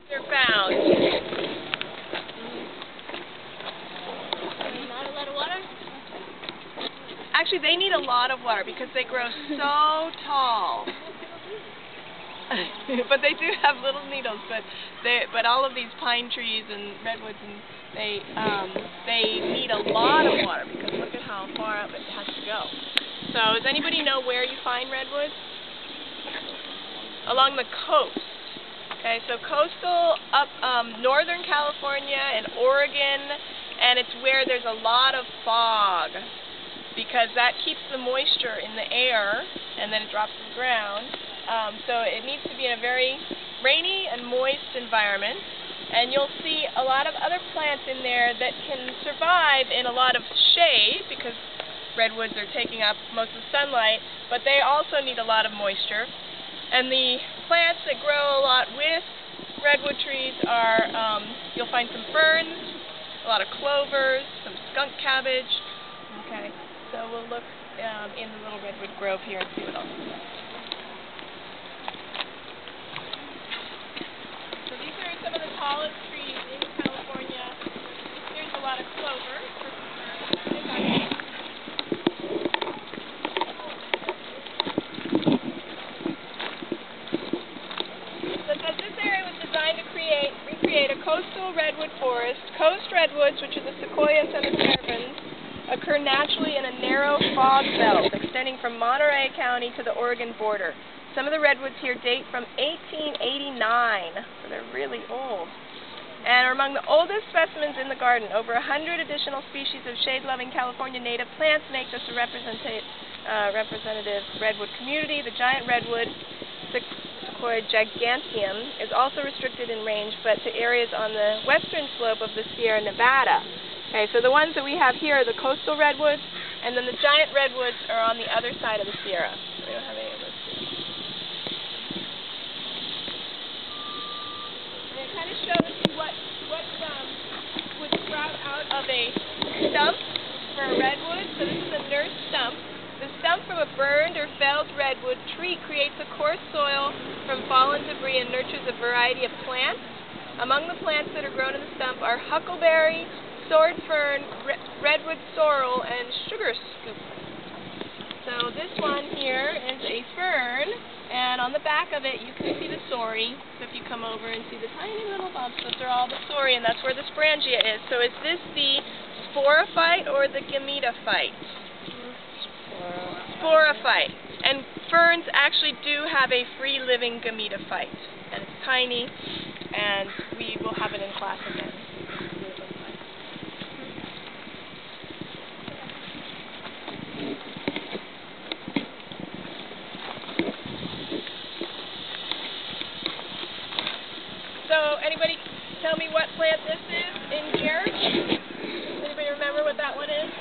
They're found. Not a lot of water? Actually, they need a lot of water because they grow so tall. But they do have little needles. But all of these pine trees and redwoods, and they need a lot of water because look at how far up it has to go. So, does anybody know where you find redwoods? Along the coast. Okay, so coastal up northern California and Oregon, and it's where there's a lot of fog because that keeps the moisture in the air and then it drops to the ground. So it needs to be in a very rainy and moist environment, and you'll see a lot of other plants in there that can survive in a lot of shade because redwoods are taking up most of the sunlight, but they also need a lot of moisture. And the plants that grow a lot with redwood trees are, you'll find some ferns, a lot of clovers, some skunk cabbage. Okay, so we'll look in the little redwood grove here and see what else is there. So these are some of the tallest trees in California. There's a lot of clover. Recreate a coastal redwood forest. Coast redwoods, which are the sequoias and the cervins, occur naturally in a narrow fog belt extending from Monterey County to the Oregon border. Some of the redwoods here date from 1889, so they're really old, and are among the oldest specimens in the garden. Over 100 additional species of shade-loving California native plants make this a representative redwood community. The giant redwood, Sequoia giganteum, is also restricted in range, but to areas on the western slope of the Sierra Nevada. Okay, so the ones that we have here are the coastal redwoods, and then the giant redwoods are on the other side of the Sierra. We don't have any of those here. And it kind of shows you what would sprout out of a stump for a redwood. So this is a nurse stump. The stump from a burned or felled redwood tree creates a coarse soil from fallen debris and nurtures a variety of plants. Among the plants that are grown in the stump are huckleberry, sword fern, redwood sorrel, and sugar scoop. So this one here is a fern, and on the back of it you can see the sorry. So if you come over and see the tiny little bumps, those are all the sorry, and that's where the sporangia is. So is this the sporophyte or the gametophyte? Sporophyte. And ferns actually do have a free-living gametophyte, and it's tiny, and we will have it in class again. So, anybody tell me what plant this is in here? Anybody remember what that one is?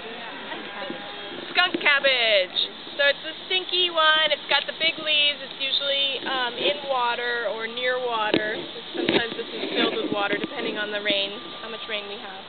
Skunk cabbage. So it's a stinky one. It's got the big leaves. It's usually in water or near water. Sometimes this is filled with water depending on the rain, how much rain we have.